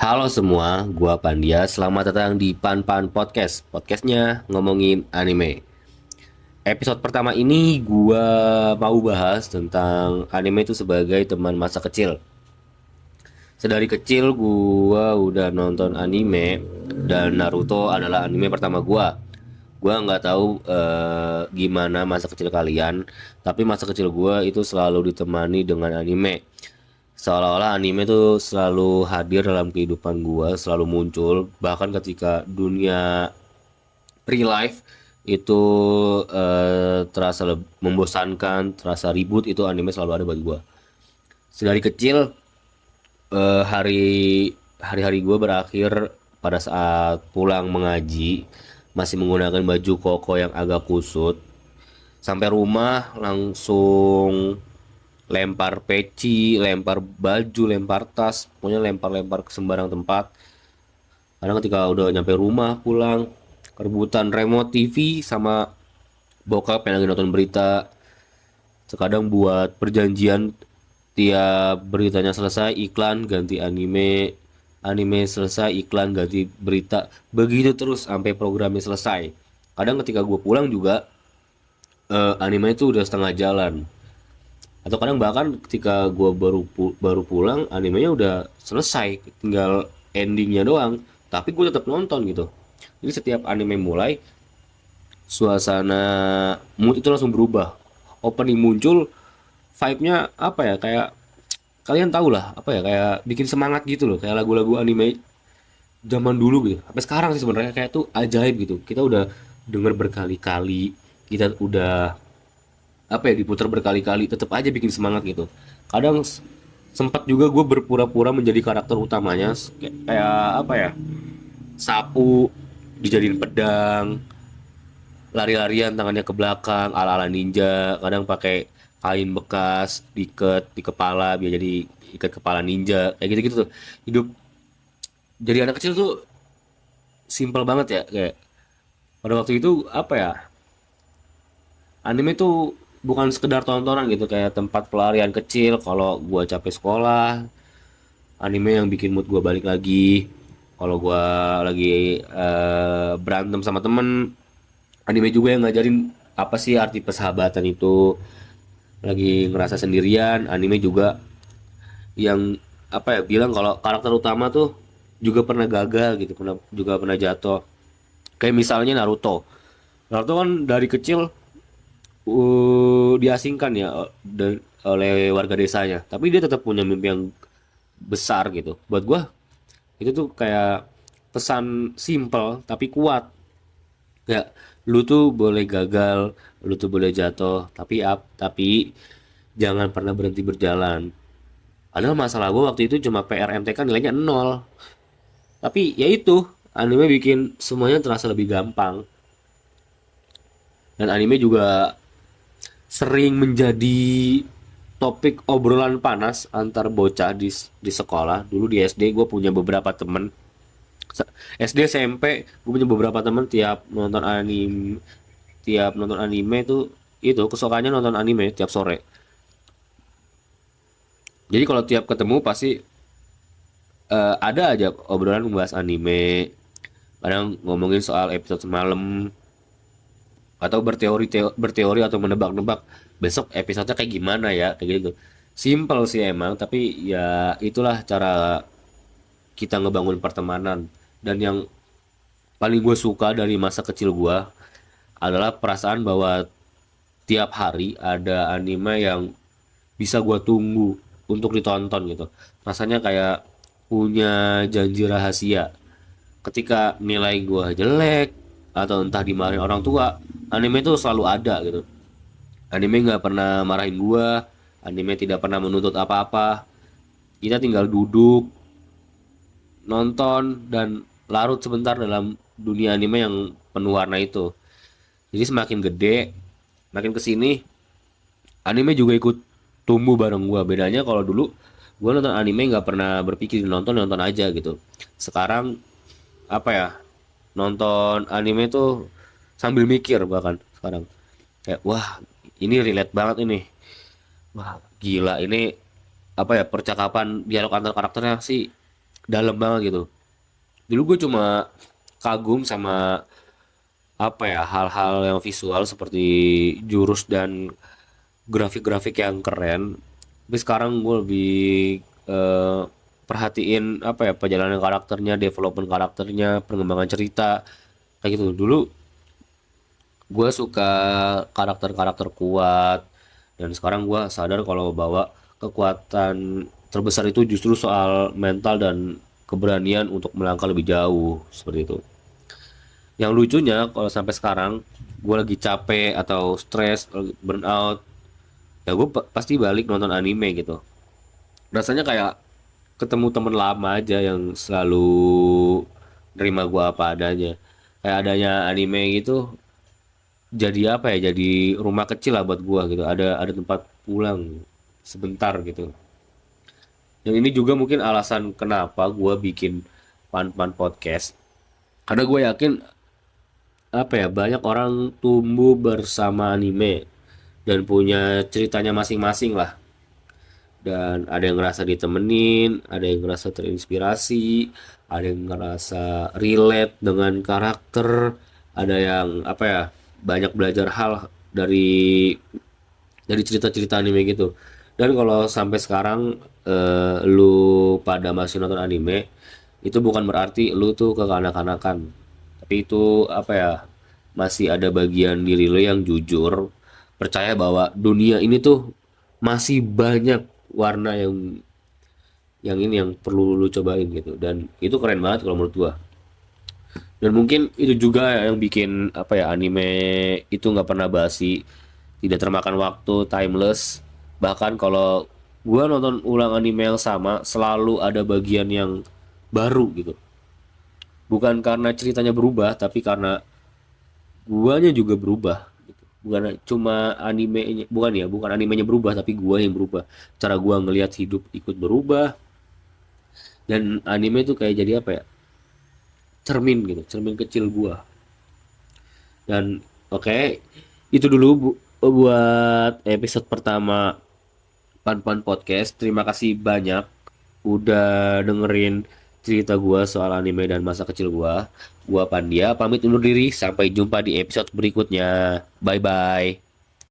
Halo semua, gua Pandia. Selamat datang di Pan Pan Podcast. Podcastnya ngomongin anime. Episode pertama ini gua mau bahas tentang anime itu sebagai teman masa kecil. Sedari kecil gua udah nonton anime dan Naruto adalah anime pertama gua. Gua nggak tahu gimana masa kecil kalian, tapi masa kecil gua itu selalu ditemani dengan anime. Seolah-olah anime tuh selalu hadir dalam kehidupan gua, selalu muncul bahkan ketika dunia real life itu terasa membosankan, terasa ribut, itu anime selalu ada buat gua. Sedari kecil hari hari-hari gua berakhir pada saat pulang mengaji, masih menggunakan baju koko yang agak kusut. Sampai rumah langsung lempar peci, lempar baju, lempar tas, pokoknya lempar-lempar ke sembarang tempat. Kadang ketika udah nyampe rumah pulang, kerebutan remote TV sama bokap yang lagi nonton berita. Terkadang buat perjanjian, tiap beritanya selesai iklan ganti anime, anime selesai iklan ganti berita. Begitu terus sampai programnya selesai. Kadang ketika gue pulang juga anime itu udah setengah jalan. Atau kadang bahkan ketika gue baru pulang animenya udah selesai, tinggal endingnya doang, tapi gue tetap nonton gitu. Jadi setiap anime mulai, suasana mood itu langsung berubah. Opening muncul, vibe-nya apa ya, kayak kalian tau lah apa ya, kayak bikin semangat gitu loh, kayak lagu-lagu anime zaman dulu gitu. Sampai sekarang sih sebenarnya kayak tuh ajaib gitu, kita udah denger berkali-kali, kita udah apa ya, diputar berkali-kali, tetap aja bikin semangat gitu. Kadang sempat juga gue berpura-pura menjadi karakter utamanya, kayak apa ya, sapu dijadiin pedang, lari-larian tangannya ke belakang ala-ala ninja, kadang pakai kain bekas diikat di kepala biar jadi ikat kepala ninja, kayak gitu-gitu tuh. Hidup jadi anak kecil tuh simpel banget ya, kayak pada waktu itu apa ya, anime tuh bukan sekedar tontonan gitu, kayak tempat pelarian kecil kalau gua capek sekolah. Anime yang bikin mood gua balik lagi. Kalau gua lagi berantem sama temen, anime juga yang ngajarin apa sih arti persahabatan itu. Lagi ngerasa sendirian, anime juga yang apa ya, bilang kalau karakter utama tuh juga pernah gagal gitu, pernah jatuh. Kayak misalnya Naruto. Naruto kan dari kecil diasingkan ya oleh warga desanya, tapi dia tetap punya mimpi yang besar gitu. Buat gua itu tuh kayak pesan simple tapi kuat. Ya, lu tuh boleh gagal, lu tuh boleh jatuh, tapi jangan pernah berhenti berjalan. Padahal masalah gua waktu itu cuma PRMTK nilainya nol, tapi ya itu, anime bikin semuanya terasa lebih gampang. Dan anime juga sering menjadi topik obrolan panas antar bocah di sekolah. Dulu di SD gue punya beberapa temen. SD SMP gue punya beberapa temen, tiap nonton anime tuh itu kesukaannya nonton anime tiap sore. Jadi kalau tiap ketemu pasti ada aja obrolan membahas anime. Kadang ngomongin soal episode semalam atau berteori atau menebak-nebak besok episodenya kayak gimana ya, kayak gitu. Simple sih emang, tapi ya itulah cara kita ngebangun pertemanan. Dan yang paling gue suka dari masa kecil gue adalah perasaan bahwa tiap hari ada anime yang bisa gue tunggu untuk ditonton gitu. Rasanya kayak punya janji rahasia. Ketika nilai gue jelek atau entah dimarahin orang tua, anime itu selalu ada gitu. Anime nggak pernah marahin gue, anime tidak pernah menuntut apa-apa. Kita tinggal duduk, nonton, dan larut sebentar dalam dunia anime yang penuh warna itu. Jadi semakin gede, makin kesini, anime juga ikut tumbuh bareng gua. Bedanya kalau dulu gua nonton anime nggak pernah berpikir nonton, nonton aja gitu. Sekarang apa ya, nonton anime tuh sambil mikir, bahkan sekarang kayak wah, ini relate banget ini. Wah, gila ini, apa ya, percakapan dialog antar karakternya sih dalam banget gitu. Dulu gue cuma kagum sama apa ya, hal-hal yang visual seperti jurus dan grafik-grafik yang keren. Tapi sekarang gue lebih eh, perhatiin apa ya, perjalanan karakternya, development karakternya, pengembangan cerita kayak gitu. Dulu gue suka karakter-karakter kuat, dan sekarang gue sadar kalau bawa kekuatan terbesar itu justru soal mental dan keberanian untuk melangkah lebih jauh seperti itu. Yang lucunya kalau sampai sekarang gue lagi capek atau stres, burnout, ya gue pasti balik nonton anime gitu. Rasanya kayak ketemu temen lama aja yang selalu nerima gue apa adanya. Kayak adanya anime gitu jadi apa ya, jadi rumah kecil lah buat gue gitu, ada tempat pulang sebentar gitu. Yang ini juga mungkin alasan kenapa gue bikin pan-pan podcast, karena gue yakin apa ya, banyak orang tumbuh bersama anime dan punya ceritanya masing-masing lah, dan ada yang ngerasa ditemenin, ada yang ngerasa terinspirasi, ada yang ngerasa relate dengan karakter, ada yang apa ya, banyak belajar hal dari cerita-cerita anime gitu. Dan kalau sampai sekarang lu pada masih nonton anime, itu bukan berarti lu tuh kekanak-kanakan, tapi itu apa ya, masih ada bagian diri lu yang jujur percaya bahwa dunia ini tuh masih banyak warna yang ini yang perlu lu cobain gitu, dan itu keren banget kalau menurut gua. Dan mungkin itu juga yang bikin apa ya, anime itu nggak pernah basi, tidak termakan waktu, timeless. Bahkan kalau gua nonton ulang anime yang sama, selalu ada bagian yang baru gitu. Bukan karena ceritanya berubah, tapi karena guanya juga berubah gitu. Bukan cuma animenya, bukan animenya berubah, tapi gua yang berubah. Cara gua ngelihat hidup ikut berubah, dan anime itu kayak jadi apa ya, cermin gitu, cermin kecil gua. Dan oke, itu dulu buat episode pertama Pan Pan Podcast. Terima kasih banyak udah dengerin cerita gua soal anime dan masa kecil gua. Gua Pandia pamit undur diri, sampai jumpa di episode berikutnya. Bye bye.